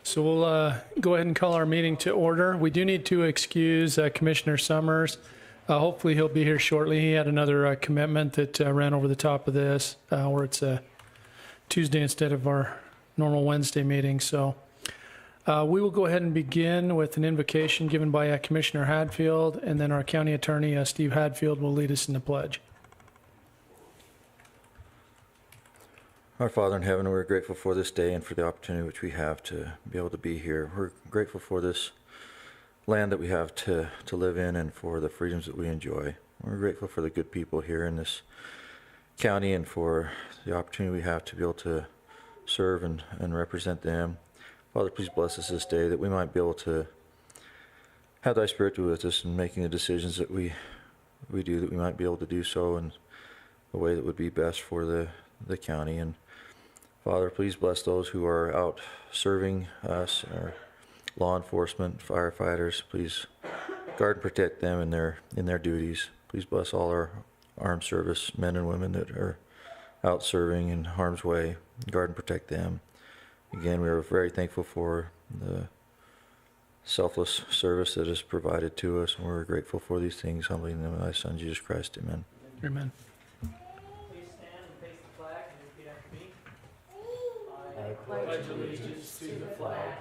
So we'll go ahead and call our meeting to order. We do need to excuse Commissioner Summers. Hopefully he'll be here shortly. He had another commitment that ran over the top of this, where it's a Tuesday instead of our normal Wednesday meeting. So we will go ahead and begin with an invocation given by Commissioner Hadfield, and then our County Attorney, Steve Hadfield, will lead us in the pledge. Our Father in heaven, we're grateful for this day and for the opportunity which we have to be able to be here. We're grateful for this land that we have to live in and for the freedoms that we enjoy. We're grateful for the good people here in this county and for the opportunity we have to be able to serve and represent them. Father, please bless us this day that we might be able to have thy Spirit with us in making the decisions that we do, that we might be able to do so in a way that would be best for the county. And Father, please bless those who are out serving us, our law enforcement, firefighters. Please guard and protect them in their duties. Please bless all our armed service men and women that are out serving in harm's way. Guard and protect them. Again, we are very thankful for the selfless service that is provided to us, and we're grateful for these things, humbly in the name of thy Son, Jesus Christ. Amen. Amen. I pledge allegiance to the flag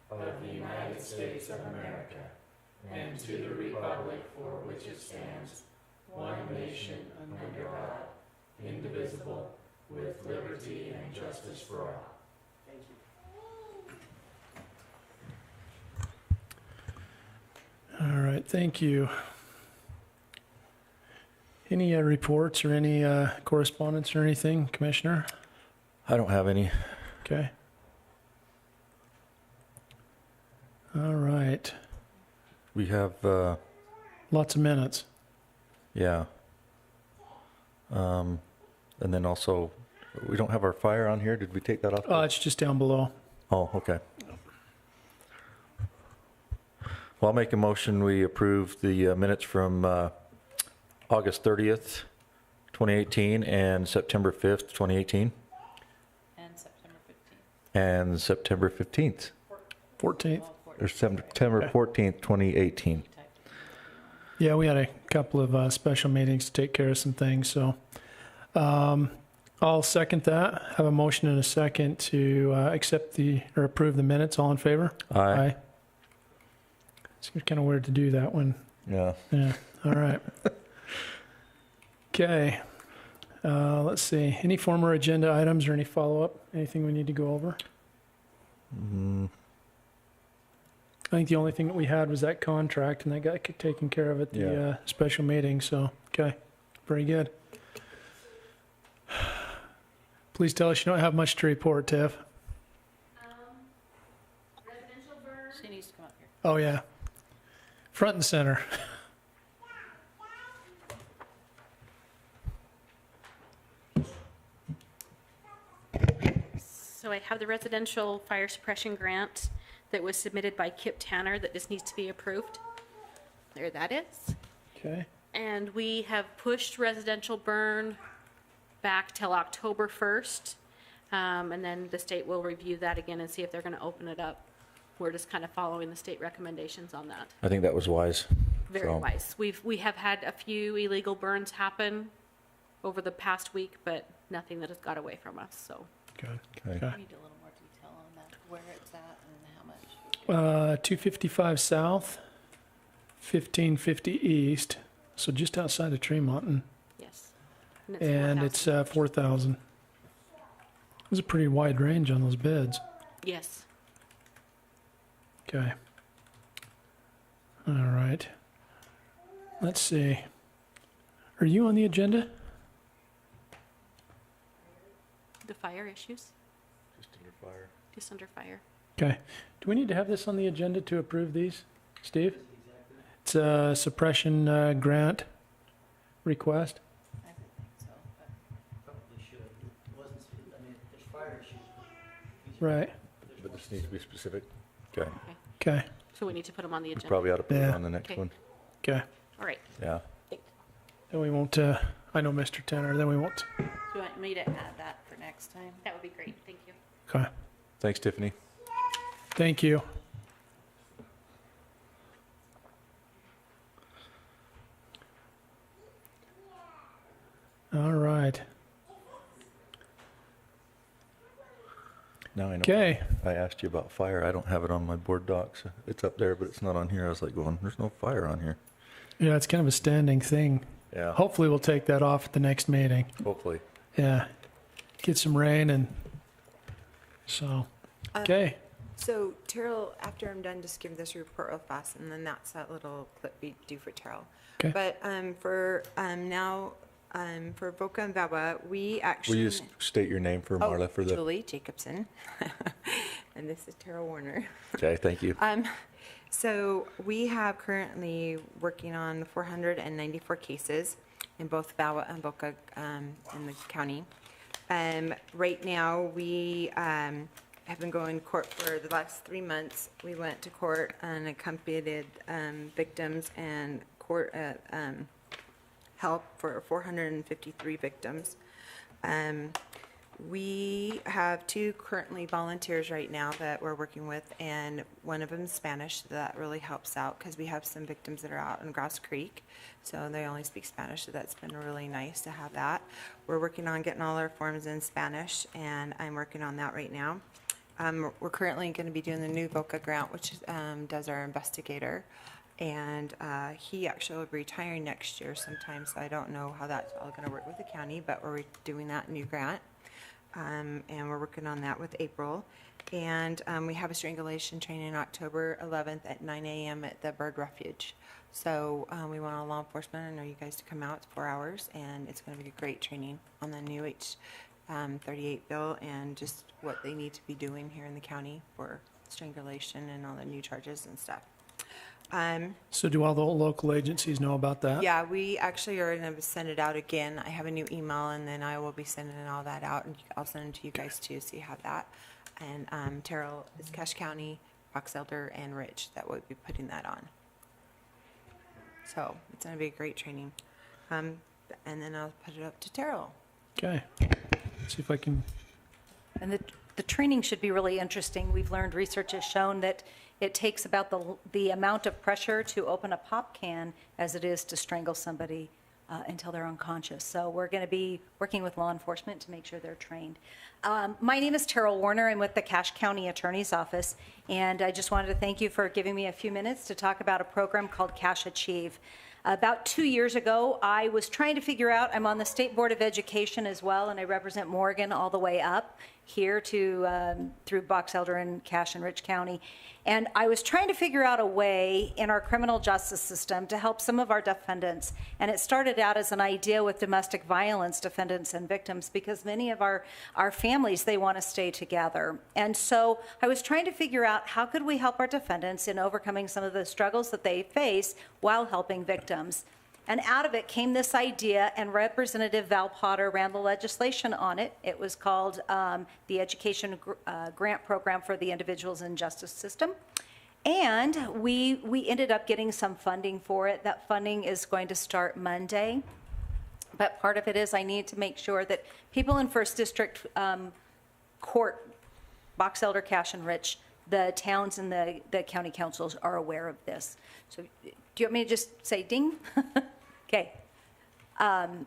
of the United States of America and to the republic for which it stands, one nation under God, indivisible, with liberty and justice for all. Thank you. All right, thank you. Any reports or any correspondence or anything, Commissioner? I don't have any. Okay. All right. We have, Lots of minutes. yeah. And then also, we don't have our fire on here. Did we take that off? It's just down below. Oh, okay. Well, I'll make a motion. We approve the minutes from August 30th, 2018 and September 5th, 2018 and September 15th. 14th. Or September 14th, 2018. Yeah, we had a couple of special meetings to take care of some things, so I'll second that. Have a motion and a second to accept or approve the minutes. All in favor? Aye. Seems kind of weird to do that one. Yeah. Yeah. All right. Okay. Let's see. Any former agenda items or any follow-up? Anything we need to go over? I think the only thing that we had was that contract, and that got taken care of at the special meeting. So, okay. Very good. Please tell us you don't have much to report, Tiff. Residential burn. She needs to come up here. Oh, yeah. Front and center. So I have the residential fire suppression grant that was submitted by Kip Tanner that just needs to be approved. There that is. Okay. And we have pushed residential burn back till October 1st. And then the state will review that again and see if they're going to open it up. We're just kind of following the state recommendations on that. I think that was wise. Very wise. We have had a few illegal burns happen over the past week, but nothing that has got away from us, so. Good. Okay. Okay. I need a little more detail on that, where it's at and how much. 255 south, 1550 east, so just outside of Tremont, Yes. and it's 4,000. There's a pretty wide range on those bids. Yes. Okay. All right. Let's see. Are you on the agenda? The fire issues, Just under fire. just under fire. Okay. Do we need to have this on the agenda to approve these, Steve? It's a suppression grant request. I don't think so, but Probably should. It wasn't, I mean, there's fire issues. Right. But this needs to be specific. Okay. Okay. So we need to put them on the We agenda. probably ought to put it Yeah. on the next Okay. one. Okay. All right. Yeah. Then we won't, I know Mr. Tanner, then we won't. do you want me to add that for next time? That would be great. Thank you. Okay. Thanks, Tiffany. Thank you. All right. Now I know. Okay. I asked you about fire. I don't have it on my board docs. It's up there, but it's not on here. I was like going, there's no fire on here. Yeah, it's kind of a standing thing. Yeah, Hopefully we'll take that off at the next meeting. hopefully. Yeah. Get some rain and so, okay. So Terrell, after I'm done, just give this report real fast, and then that's that little clip we do for Terrell. Okay. But for now, for Boca and Baba, we Will actually. you state your name for Marla for the? Julie Jacobson, and this is Terrell Warner. Okay, thank you. So we have currently working on 494 cases in both Baba and Boca in the county. Right now, we have been going to court for the last 3 months. We went to court and accompanied victims and court help for 453 victims. We have 2 currently volunteers right now that we're working with, and one of them is Spanish. So that really helps out because we have some victims that are out in Grouse Creek, so they only speak Spanish, so that's been really nice to have that. We're working on getting all our forms in Spanish, and I'm working on that right now. We're currently going to be doing the new VOCA grant, which does our investigator, and he actually will be retiring next year sometime, so I don't know how that's all going to work with the county, but we're doing that new grant. And we're working on that with April. And we have a strangulation training October 11th at 9 a.m. at the Bird Refuge. So we want all law enforcement, I know you guys to come out. It's 4 hours, and it's going to be a great training on the new H-38 bill and just what they need to be doing here in the county for strangulation and all the new charges and stuff. So do all the local agencies know about that? Yeah, we actually are going to send it out again. I have a new email, and then I will be sending all that out, and I'll send it to you guys too, so you have that. And Terrell is Cache County, Box Elder, and Rich that will be putting that on. So it's going to be a great training. And then I'll put it up to Terrell. Okay. See if I can, And the training should be really interesting. We've learned, research has shown that it takes about the amount of pressure to open a pop can as it is to strangle somebody until they're unconscious. So we're going to be working with law enforcement to make sure they're trained. My name is Terrell Warner. I'm with the Cache County Attorney's Office, and I just wanted to thank you for giving me a few minutes to talk about a program called Cache Achieve. About 2 years ago, I was trying to figure out, I'm on the State Board of Education as well, and I represent Morgan all the way up here to through Box Elder and Cache and Rich County. And I was trying to figure out a way in our criminal justice system to help some of our defendants. And it started out as an idea with domestic violence defendants and victims, because many of our families, they want to stay together. And so I was trying to figure out how could we help our defendants in overcoming some of the struggles that they face while helping victims. And out of it came this idea, and Representative Val Potter ran the legislation on it. It was called the Education Grant Program for the Individuals in Justice System. And we ended up getting some funding for it. That funding is going to start Monday. But part of it is I need to make sure that people in First District Court, Box Elder, Cache, and Rich, the towns and the county councils are aware of this. So do you want me to just say ding? Okay.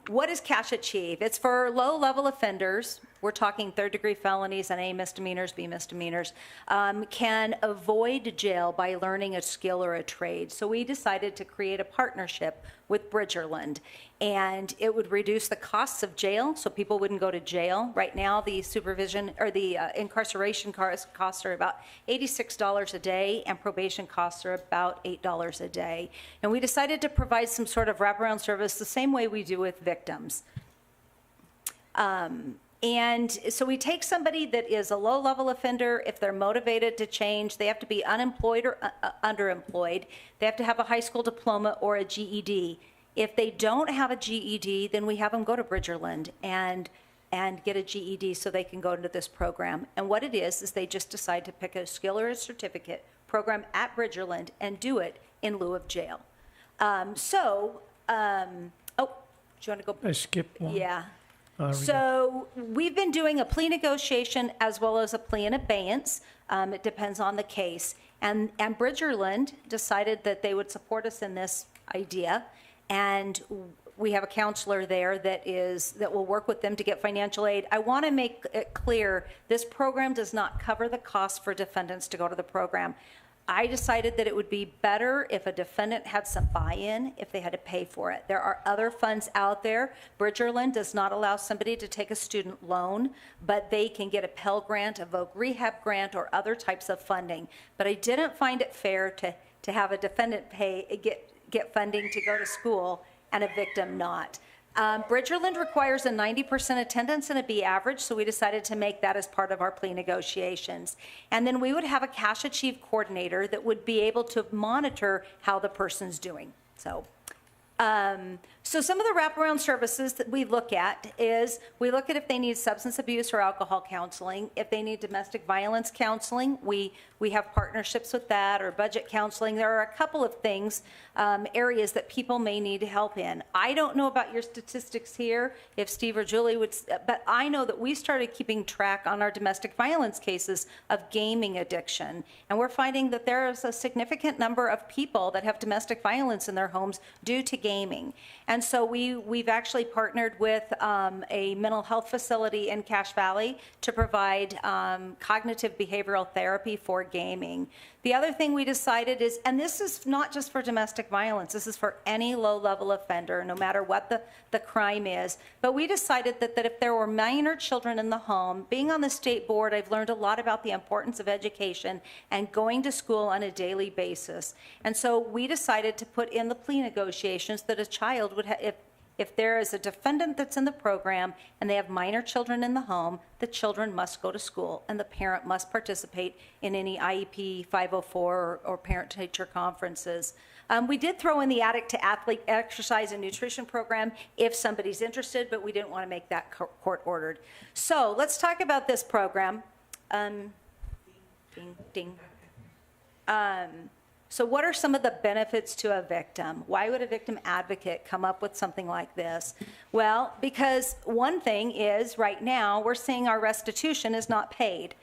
What is Cache Achieve? It's for low-level offenders. We're talking third-degree felonies and A misdemeanors, B misdemeanors, can avoid jail by learning a skill or a trade. So we decided to create a partnership with Bridgerland, and it would reduce the costs of jail, so people wouldn't go to jail. Right now, the supervision or the incarceration costs are about $86 a day, and probation costs are about $8 a day. And we decided to provide some sort of wraparound service the same way we do with victims. And so we take somebody that is a low-level offender. If they're motivated to change, they have to be unemployed or underemployed. They have to have a high school diploma or a GED. If they don't have a GED, then we have them go to Bridgerland and get a GED so they can go into this program. And what it is they just decide to pick a skill or a certificate program at Bridgerland and do it in lieu of jail. Oh, do you want to go? I skipped one. Yeah. There we go. So we've been doing a plea negotiation as well as a plea in abeyance. It depends on the case. And Bridgerland decided that they would support us in this idea, and we have a counselor there that will work with them to get financial aid. I want to make it clear, this program does not cover the cost for defendants to go to the program. I decided that it would be better if a defendant had some buy-in, if they had to pay for it. There are other funds out there. Bridgerland does not allow somebody to take a student loan, but they can get a Pell Grant, a Voc Rehab Grant, or other types of funding. But I didn't find it fair to have a defendant get funding to go to school and a victim not. Bridgerland requires a 90% attendance and a B average, so we decided to make that as part of our plea negotiations. And then we would have a Cash Achieve coordinator that would be able to monitor how the person's doing. So some of the wraparound services that we look at is we look at if they need substance abuse or alcohol counseling. If they need domestic violence counseling, we have partnerships with that, or budget counseling. There are a couple of things, areas that people may need help in. I don't know about your statistics here, if Steve or Julie would, but I know that we started keeping track on our domestic violence cases of gaming addiction. And we're finding that there is a significant number of people that have domestic violence in their homes due to gaming. And so we've actually partnered with a mental health facility in Cache Valley to provide cognitive behavioral therapy for gaming. The other thing we decided is, and this is not just for domestic violence, this is for any low-level offender, no matter what the crime is, but we decided that if there were minor children in the home, being on the state board, I've learned a lot about the importance of education and going to school on a daily basis. And so we decided to put in the plea negotiations that a child would have, if there is a defendant that's in the program and they have minor children in the home, the children must go to school and the parent must participate in any IEP 504 or parent-teacher conferences. We did throw in the Addict to Athlete exercise and nutrition program if somebody's interested, but we didn't want to make that court-ordered. So let's talk about this program. Ding, ding. So what are some of the benefits to a victim? Why would a victim advocate come up with something like this? Well, because one thing is right now we're seeing our restitution is not paid.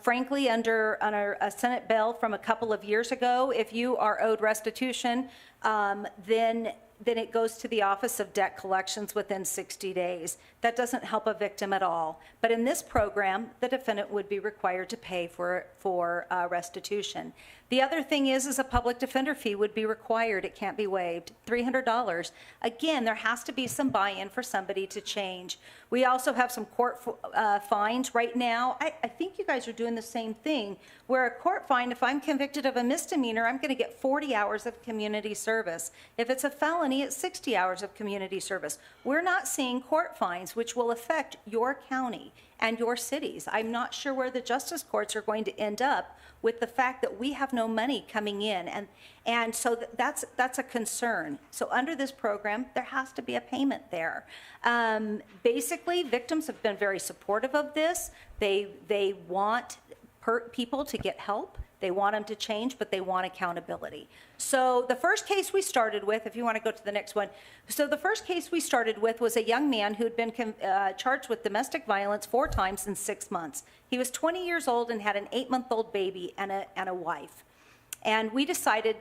Frankly, under a Senate bill from a couple of years ago, if you are owed restitution, then it goes to the Office of Debt Collections within 60 days. That doesn't help a victim at all. But in this program, the defendant would be required to pay for restitution. The other thing is a public defender fee would be required. It can't be waived. $300. Again, there has to be some buy-in for somebody to change. We also have some court fines right now. I think you guys are doing the same thing, where a court fine, if I'm convicted of a misdemeanor, I'm going to get 40 hours of community service. If it's a felony, it's 60 hours of community service. We're not seeing court fines, which will affect your county and your cities. I'm not sure where the justice courts are going to end up with the fact that we have no money coming in. And so that's a concern. So under this program, there has to be a payment there. Basically, victims have been very supportive of this. They want people to get help. They want them to change, but they want accountability. So the first case we started with, if you want to go to the next one. So the first case we started with was a young man who'd been charged with domestic violence 4 times in 6 months. He was 20 years old and had an 8-month-old baby and a wife. And we decided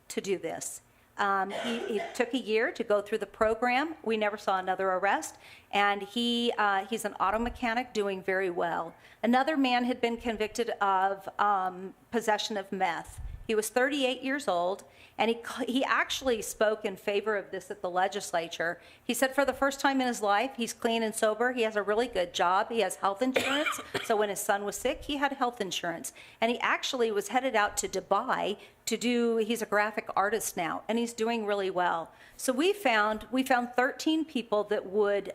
to do this. He took a year to go through the program. We never saw another arrest. And he's an auto mechanic doing very well. Another man had been convicted of possession of meth. He was 38 years old, and he actually spoke in favor of this at the legislature. He said for the first time in his life, he's clean and sober. He has a really good job. He has health insurance. So when his son was sick, he had health insurance. And he actually was headed out to Dubai he's a graphic artist now, and he's doing really well. So we found 13 people that would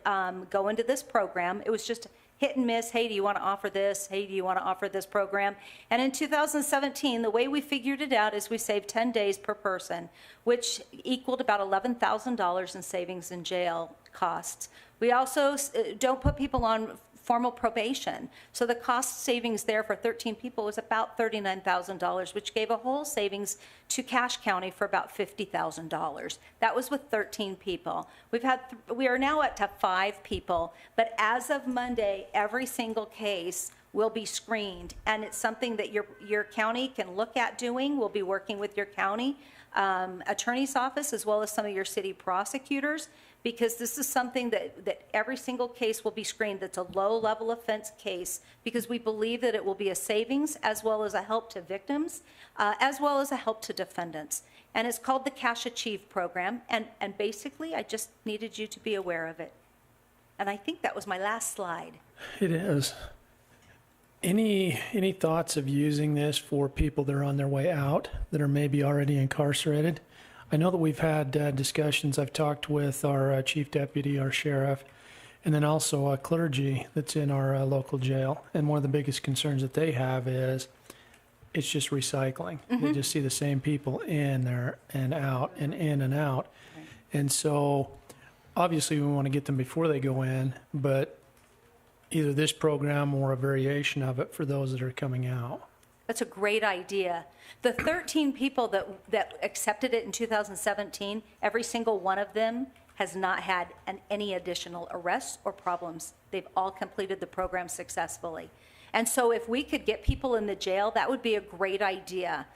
go into this program. It was just hit and miss. Hey, do you want to offer this? Hey, do you want to offer this program? And in 2017, the way we figured it out is we saved 10 days per person, which equaled about $11,000 in savings in jail costs. We also don't put people on formal probation. So the cost savings there for 13 people was about $39,000, which gave a whole savings to Cache County for about $50,000. That was with 13 people. We are now up to 5 people, but as of Monday, every single case will be screened. And it's something that your county can look at doing. We'll be working with your county attorney's office as well as some of your city prosecutors, because this is something that every single case will be screened that's a low-level offense case, because we believe that it will be a savings as well as a help to victims, as well as a help to defendants. And it's called the Cash Achieve program, and basically, I just needed you to be aware of it. And I think that was my last slide. It is. Any thoughts of using this for people that are on their way out, that are maybe already incarcerated? I know that we've had discussions. I've talked with our chief deputy, our sheriff, and then also clergy that's in our local jail. And one of the biggest concerns that they have is it's just recycling. They just see the same people in there and out and in and out. And so obviously we want to get them before they go in, but either this program or a variation of it for those that are coming out. That's a great idea. The 13 people that accepted it in 2017, every single one of them has not had any additional arrests or problems. They've all completed the program successfully. And so if we could get people in the jail, that would be a great idea.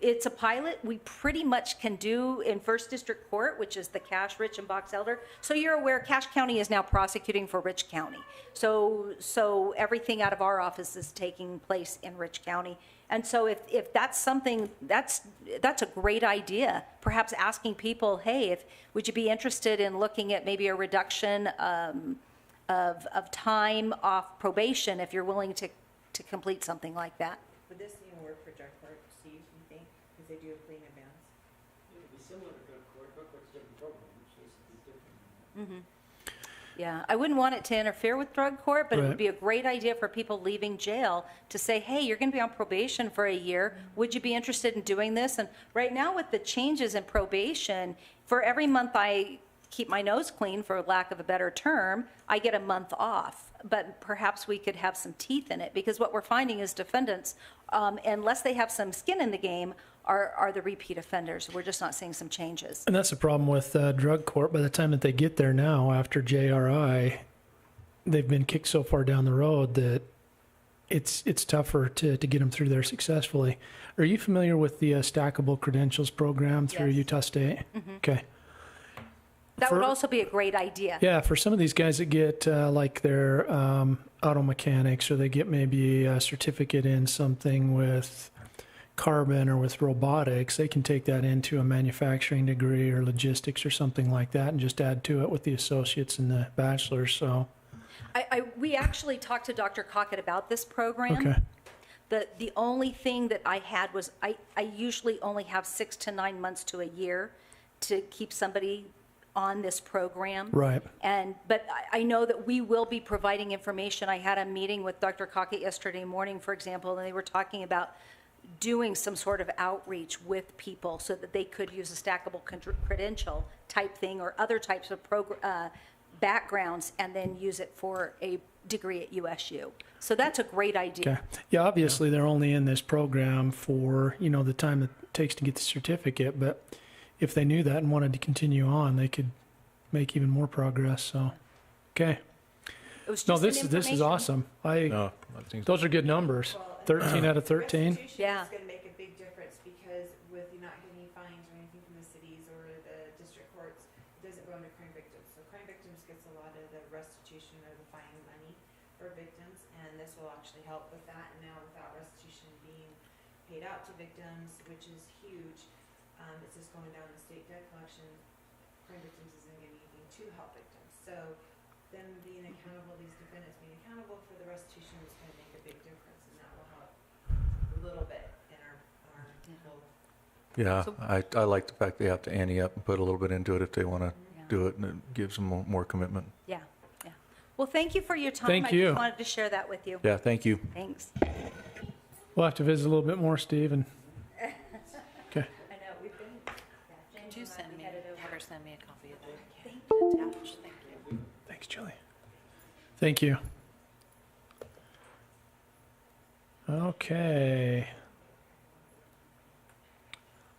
It's a pilot we pretty much can do in First District Court, which is the Cache, Rich, and Box Elder. So you're aware Cache County is now prosecuting for Rich County. So everything out of our office is taking place in Rich County. And so if that's something, that's a great idea. Perhaps asking people, hey, would you be interested in looking at maybe a reduction of time off probation if you're willing to complete something like that? Would this even work for drug court, Steve, you think? Because they do a clean advance. It would be similar to drug court. Drug court's a different program, which is different. Yeah, I wouldn't want it to interfere with drug court, but it Right. would be a great idea for people leaving jail to say, hey, you're going to be on probation for a year. Would you be interested in doing this? And right now with the changes in probation, for every month I keep my nose clean, for lack of a better term, I get a month off. But perhaps we could have some teeth in it, because what we're finding is defendants, unless they have some skin in the game, are the repeat offenders. We're just not seeing some changes. And that's the problem with drug court. By the time that they get there now, after JRI, they've been kicked so far down the road that it's tougher to get them through there successfully. Are you familiar with the Stackable Credentials program through Yes. Utah State? Okay. That would For- also be a great idea. Yeah, for some of these guys that get like their auto mechanics, or they get maybe a certificate in something with carbon or with robotics, they can take that into a manufacturing degree or logistics or something like that and just add to it with the associates and the bachelor's. So, We actually talked to Dr. Cockett about this program. okay. The only thing that I had was I usually only have 6 to 9 months to a year to keep somebody on this program. Right. But I know that we will be providing information. I had a meeting with Dr. Cockett yesterday morning, for example, and they were talking about doing some sort of outreach with people so that they could use a stackable credential type thing or other types of backgrounds, and then use it for a degree at USU. So that's a great idea. Okay. Yeah, obviously they're only in this program for, the time it takes to get the certificate, but if they knew that and wanted to continue on, they could make even more progress. So, okay. It was No, just this an is information. awesome. No, I think Those are good numbers. 13 out of 13. Restitution Yeah. is going to make a big difference, because with you not getting any fines or anything from the cities or the district courts, it doesn't go into crime victims. So crime victims gets a lot of the restitution or the fine money for victims, and this will actually help with that. And now without restitution being paid out to victims, which is huge, it's just going down the state debt collection. Crime victims isn't getting anything to help victims. So them being accountable, these defendants being accountable for the restitution is going to make a big difference, and that will help a little bit in our whole. Yeah, So- I like the fact they have to ante up and put a little bit into it if they want to Yeah. do it, and it gives them more commitment. Yeah. Well, thank you for your time. Thank I you. just wanted to share that with you. Yeah, thank you. Thanks. We'll have to visit a little bit more, Steve. And okay. I know, we've been. Could you send me, have her send me a copy of that? Attached, thank you. Thanks, Julie. Thank you. Okay.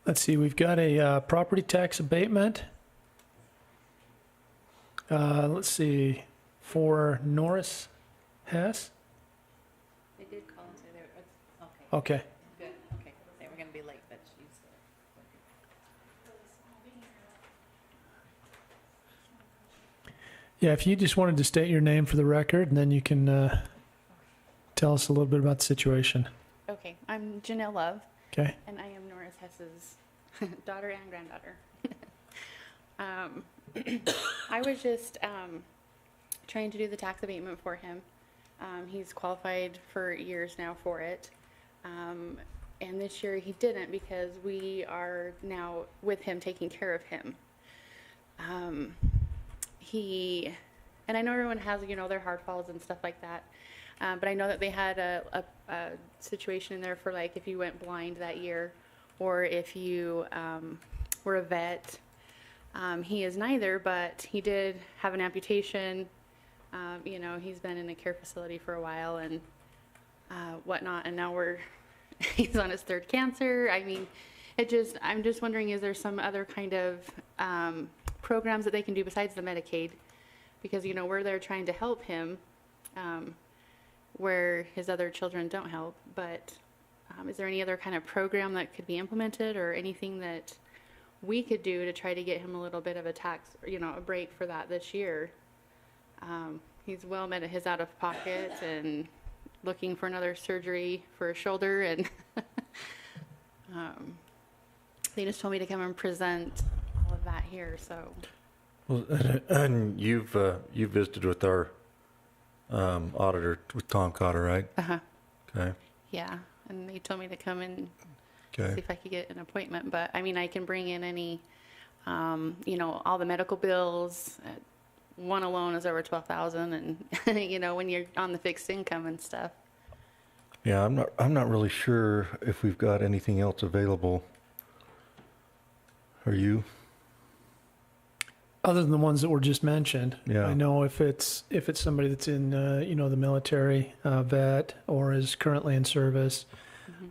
Let's see, we've got a property tax abatement. Let's see, for Norris Hess. Okay. Good, okay. They were gonna be late, but she's. Yeah, if you just wanted to state your name for the record, and then you can tell us a little bit about the situation. Okay, I'm Janelle Love, Okay? and I am Norris Hess's daughter and granddaughter. I was just trying to do the tax abatement for him. He's qualified for years now for it. And this year he didn't because we are now with him taking care of him. And I know everyone has, their hard falls and stuff like that. But I know that they had a situation in there for like if you went blind that year or if you were a vet. He is neither, but he did have an amputation. He's been in a care facility for a while and whatnot, and now he's on his third cancer. I mean, I'm just wondering, is there some other kind of programs that they can do besides the Medicaid? Because, we're there trying to help him where his other children don't help. But is there any other kind of program that could be implemented or anything that we could do to try to get him a little bit of a tax, a break for that this year? He's well met at his out of pocket and looking for another surgery for a shoulder, and they just told me to come and present all of that here. So, Well, and you've visited with our auditor, with Tom Cotter, right? Okay. yeah, and they told me to come and Okay. see if I could get an appointment. But I mean, I can bring in any, all the medical bills. One alone is over 12,000, and when you're on the fixed income and stuff. Yeah, I'm not really sure if we've got anything else available. Are you? Other than the ones that were just mentioned. Yeah. I know if it's somebody that's in, the military, vet, or is currently in service,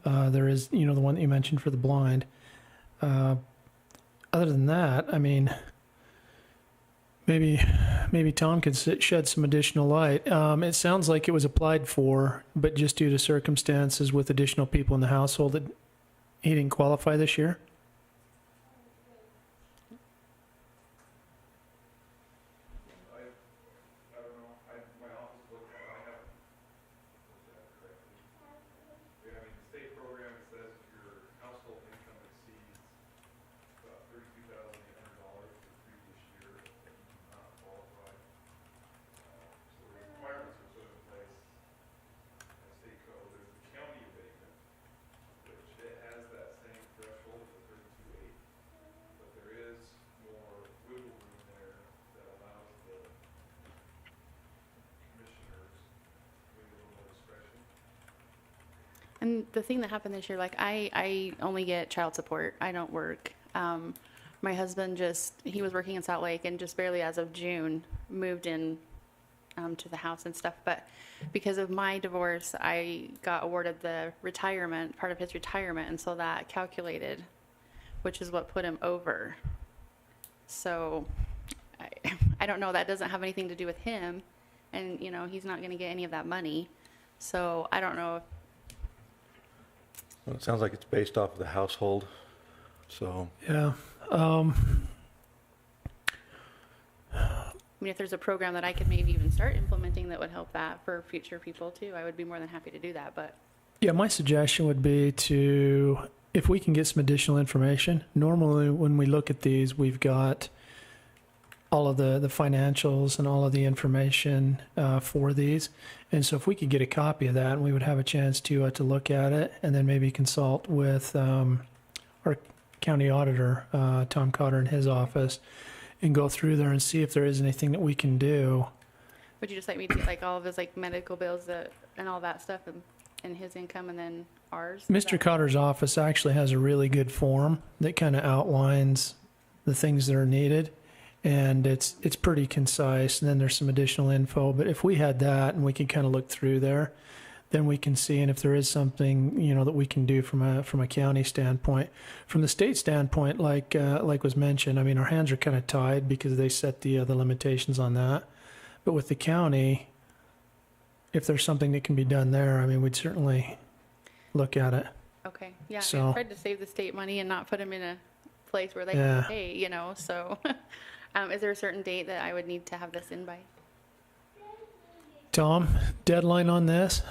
there is, the one that you mentioned for the blind. Other than that, I mean, maybe Tom could shed some additional light. It sounds like it was applied for, but just due to circumstances with additional people in the household, that he didn't qualify this year. And the thing that happened this year, like I only get child support. I don't work. My husband he was working in Salt Lake and just barely as of June moved in to the house and stuff. But because of my divorce, I got awarded the part of his retirement. And so that calculated, which is what put him over. So I don't know. That doesn't have anything to do with him. And, he's not going to get any of that money. So I don't know if Well, it sounds like it's based off of the household, so. Yeah. I mean, if there's a program that I could maybe even start implementing that would help that for future people too, I would be more than happy to do that. But Yeah, my suggestion would be if we can get some additional information. Normally, when we look at these, we've got all of the financials and all of the information for these. And so if we could get a copy of that, we would have a chance to look at it and then maybe consult with our county auditor, Tom Cotter, in his office, and go through there and see if there is anything that we can do. would you just like me to get like all of his like medical bills and all that stuff and his income and then ours? Mr. Cotter's office actually has a really good form that kind of outlines the things that are needed. And it's pretty concise, and then there's some additional info. But if we had that and we could kind of look through there, then we can see, and if there is something that we can do from a county standpoint. From the state standpoint, like was mentioned, I mean, our hands are kind of tied because they set the limitations on that. But with the county, if there's something that can be done there, I mean, we'd certainly look at it. Okay, yeah, So- I tried to save the state money and not put them in a place where they Yeah. can pay, you know, so. Is there a certain date that I would need to have this in by? Tom, deadline on this?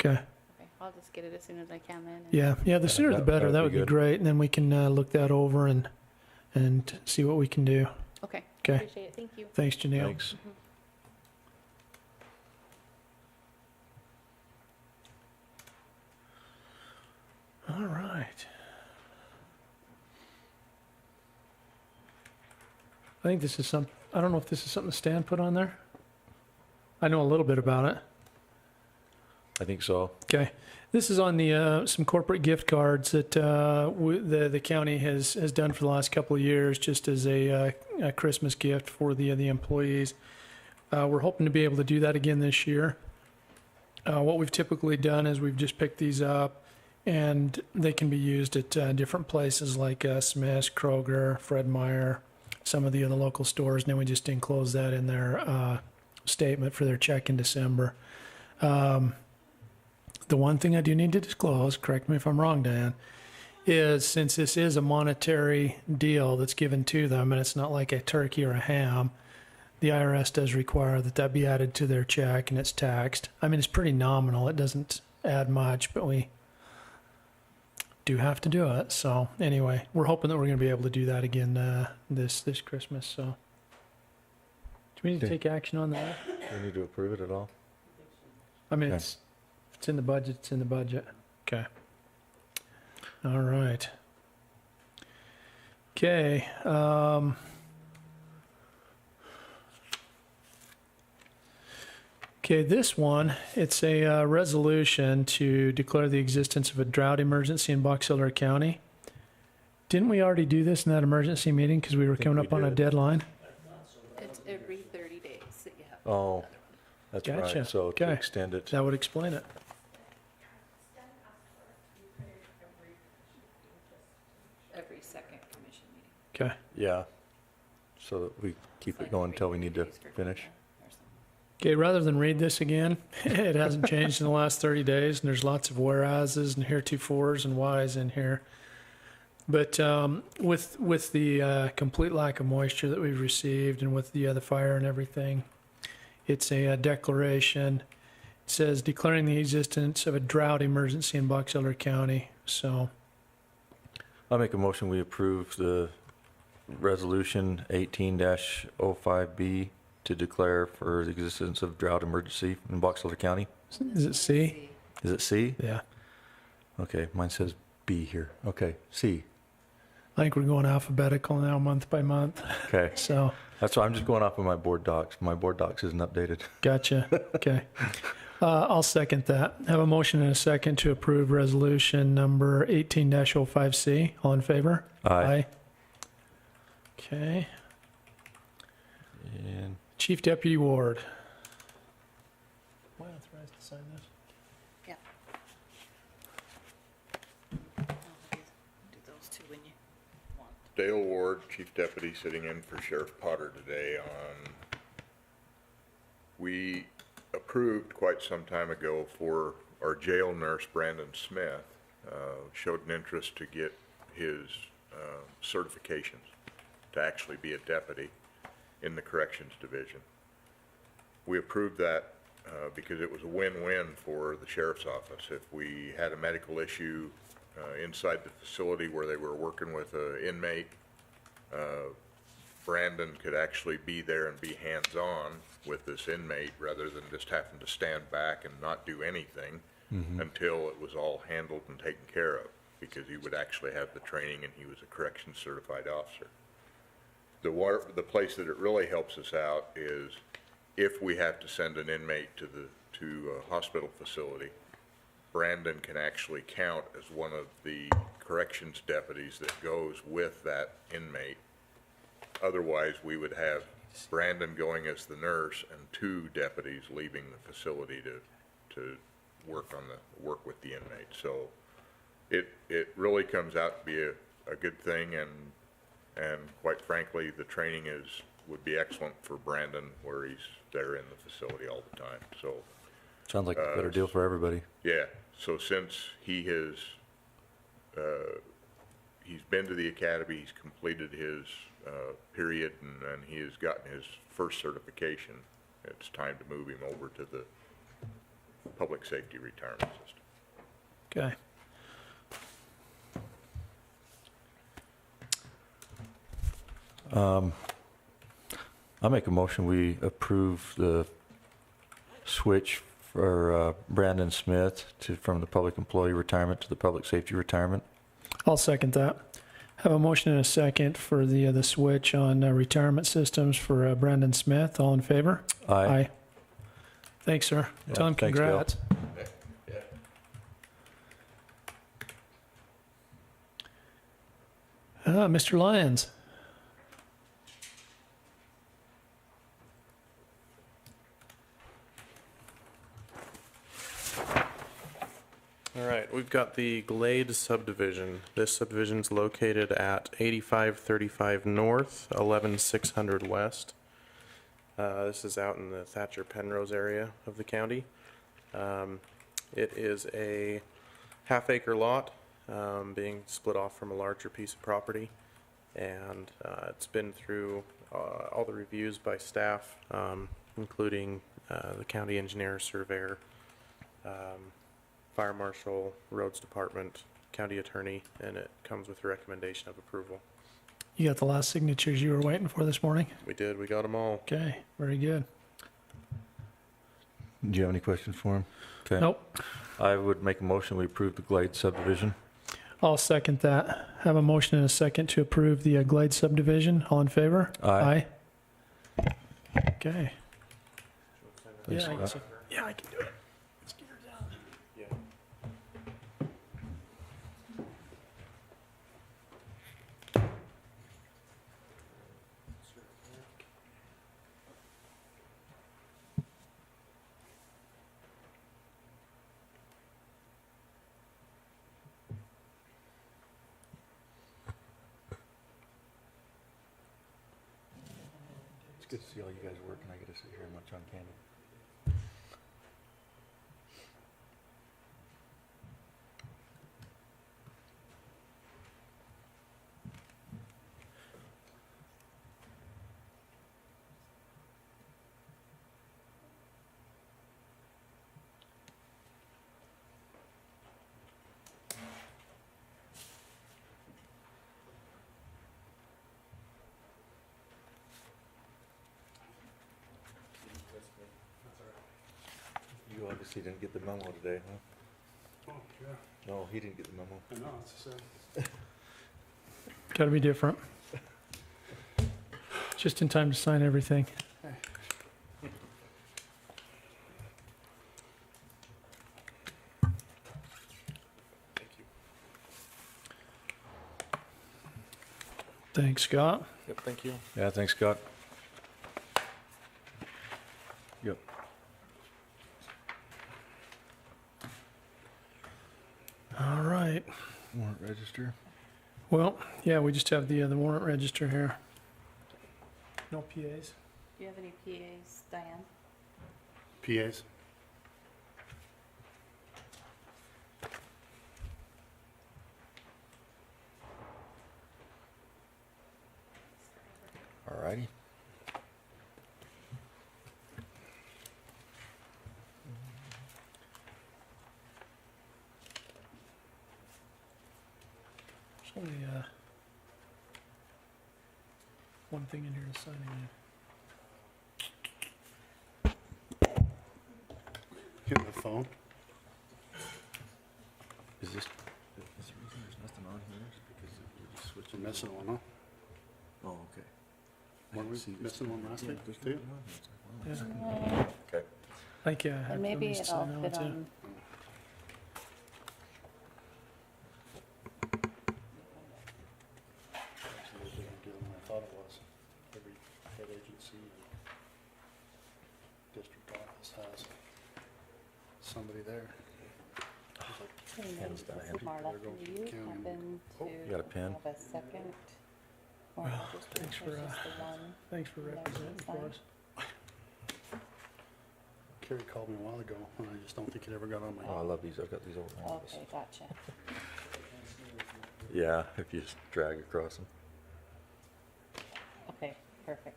Okay. Okay, I'll just get it as soon as I can then. and- Yeah, the sooner the that- better. that That would would be be good. great, and then we can look that over and see what we can do. Okay, Okay. appreciate it, thank you. Thanks, Janelle. Thanks. All right. I think this is I don't know if this is something Stan put on there. I know a little bit about it. I think so. Okay. This is on the some corporate gift cards that the county has done for the last couple of years, just as a Christmas gift for the employees. We're hoping to be able to do that again this year. What we've typically done is we've just picked these up, and they can be used at different places like Smith's, Kroger, Fred Meyer, some of the other local stores, and then we just enclose that in their statement for their check in December. The one thing I do need to disclose, correct me if I'm wrong, Dan, is since this is a monetary deal that's given to them, and it's not like a turkey or a ham, the IRS does require that be added to their check, and it's taxed. I mean, it's pretty nominal. It doesn't add much, but we do have to do it. So anyway, we're hoping that we're going to be able to do that again this Christmas. So do we need to Okay. take action on that? Do we need to approve it at all? I mean, Okay. if it's in the budget, it's in the budget. Okay. All right. Okay. Okay, this one, it's a resolution to declare the existence of a drought emergency in Box Elder County. Didn't we already do this in that emergency meeting because we were think coming we up on a did. deadline? It's every 30 days that you have. Oh, that's Gotcha. right. So to Okay. extend it. That would explain it. Every second commission meeting. Okay. Yeah. So that we keep it going until we need to finish. Okay, rather than read this again, it hasn't changed in the last 30 days, and there's lots of whereases and heretofores and whys in here. But with the complete lack of moisture that we've received, and with the fire and everything, it's a declaration. It says declaring the existence of a drought emergency in Box Elder County. So, I'll make a motion, we approve the resolution 18-05B to declare for the existence of drought emergency in Box Elder County. is it C? Is it C? Yeah. Okay, mine says B here. Okay, C. I think we're going alphabetical now, month by month. Okay, So, that's why I'm just going off of my board docs. My board docs isn't updated. gotcha. Okay. I'll second that. Have a motion and a second to approve resolution number 18-05C. All in favor? Aye. Okay. And Chief Deputy Ward. Am I authorized to sign this? Yeah. Do those two when you want. Dale Ward, Chief Deputy, sitting in for Sheriff Potter today we approved quite some time ago for our jail nurse, Brandon Smith, showed an interest to get his certifications to actually be a deputy in the Corrections Division. We approved that because it was a win-win for the sheriff's office. If we had a medical issue inside the facility where they were working with an inmate, Brandon could actually be there and be hands-on with this inmate rather than just having to stand back and not do anything until it was all handled and taken care of, because he would actually have the training and he was a corrections certified officer. The place that it really helps us out is if we have to send an inmate to a hospital facility, Brandon can actually count as one of the corrections deputies that goes with that inmate. Otherwise, we would have Brandon going as the nurse and 2 deputies leaving the facility to work with the inmate. So it really comes out to be a good thing, and quite frankly, the training is would be excellent for Brandon where he's there in the facility all the time. So, Sounds like a better deal for everybody. yeah, so since he has, he's been to the academy, he's completed his period, and he has gotten his first certification, it's time to move him over to the public safety retirement system. Okay. I'll make a motion, we approve the switch for Brandon Smith from the public employee retirement to the public safety retirement. I'll second that. Have a motion and a second for the switch on retirement systems for Brandon Smith. All in favor? Aye. Thanks, sir. Yeah, Tell him thanks, Bill. congrats. Mr. Lyons. All right, we've got the Glade subdivision. This subdivision's located at 8535 North, 11600 West. This is out in the Thatcher Penrose area of the county. It is a half-acre lot being split off from a larger piece of property, and it's been through all the reviews by staff, including the county engineer, surveyor, fire marshal, roads department, county attorney, and it comes with a recommendation of approval. You got the last signatures you were waiting for this morning? We did, we got them all. Okay, very good. Do you have any questions for him? Okay. Nope. I would make a motion, we approve the Glade subdivision. I'll second that. Have a motion and a second to approve the Glade subdivision. All in favor? Aye. Okay. Thanks, Yeah, I Scott. Yeah, I can do it. Let's get her down. Yeah. It's good to see all you guys working. I get to sit here and watch on camera. You obviously didn't get the memo today, huh? Oh, yeah, No, he didn't get the memo. I know, it's the same. Gotta be different. Just in time to sign everything. Thank you. Thanks, Scott. Yep, thank you. Yeah, thanks, Scott. Yep. All right. Warrant register. Well, yeah, we just have the warrant register here. No PAs. Do you have any PAs, Diane? PAs? All righty. There's only one thing in here to sign again. Getting the phone? Is this the reason there's nothing on here? Is because we're just We're switching? missing one, huh? Oh, okay. Weren't we missing one last week, too? Yeah. Okay. I think, yeah. I And maybe have to it'll sign that fit one, too. on. Actually, they didn't do them. I thought it was. Every head agency and district office has somebody there. Hands down, hands. Marla, can you County. happen You got a pen? to have a second Thanks for representing for us. Kerry called me a while ago, and I just don't think it ever got on my. Oh, I love these. I've got these old ones. Okay, gotcha. Yeah, if you just drag across them. Okay, perfect.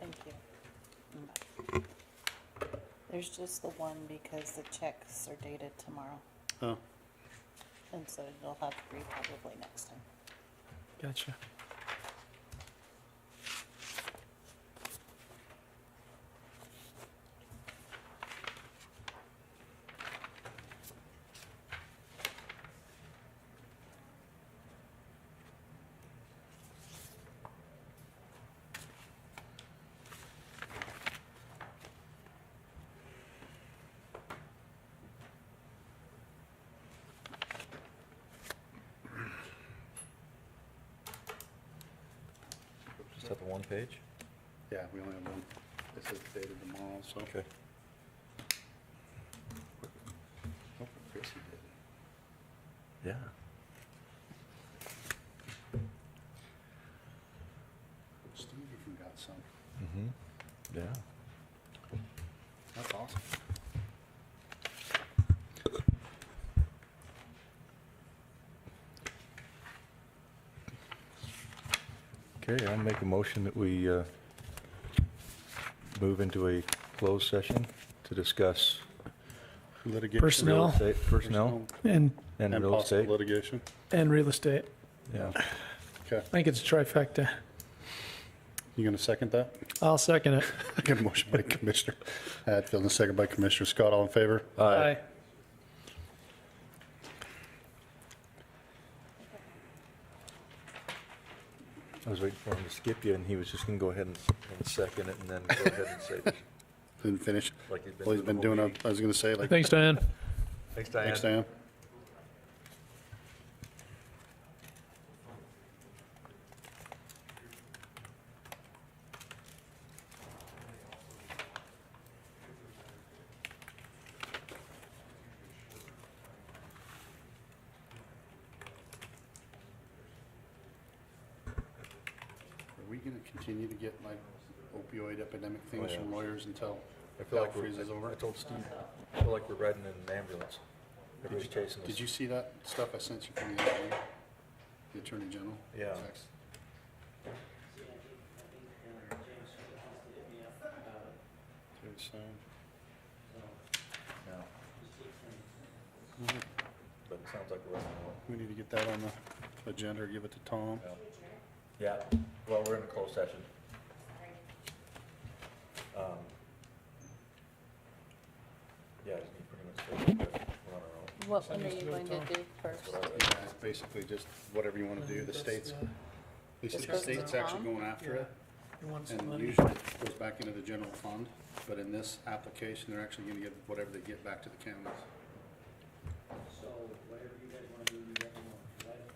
Thank you. There's just the one because the checks are dated tomorrow, Oh, and so you'll have 3 probably next time. Gotcha. Just have the one page? yeah, we only have one. This is dated tomorrow, so. Okay. Oh, Chris, he did. Yeah. Steve even got some. Mm-hmm. Yeah. That's awesome. Okay, I'll make a motion that we move into a closed session to discuss Litigation. Personnel. real estate, personnel And and And real possible estate. litigation. real estate. Yeah. Okay. I think it's a trifecta. You gonna second that? I'll second it. I get a motion by Commissioner Hatfield and a second by Commissioner Scott. All in favor? Aye. I was waiting for him to skip you, and he was just gonna go ahead and second it, and then go ahead and say, Didn't finish. like he's been Well, he's been the doing, whole a- meeting. I was gonna say, like, Thanks, Diane. Thanks, Diane. thanks, Dan. Are we gonna continue to get like opioid epidemic things Oh, yeah. from lawyers until I feel hell like we're, freezes over? I told Steve, I feel like we're riding in an ambulance. Everybody's chasing us. Did you see that stuff I sent you from the other day? The Attorney General? Yeah. Text. Dude, so, No. But it sounds like we're running low. we need to get that on the agenda or give it to Tom. Yeah, well, we're in a closed session. Yeah, you pretty much said that we're on our own. What one are you going to do first? It's basically just whatever you want to do. The state's, at least the state's actually going after it. He wants some And money. usually it goes back into the general fund, but in this application, they're actually gonna get whatever they get back to the counties. So whatever you guys wanna do, you guys want, right?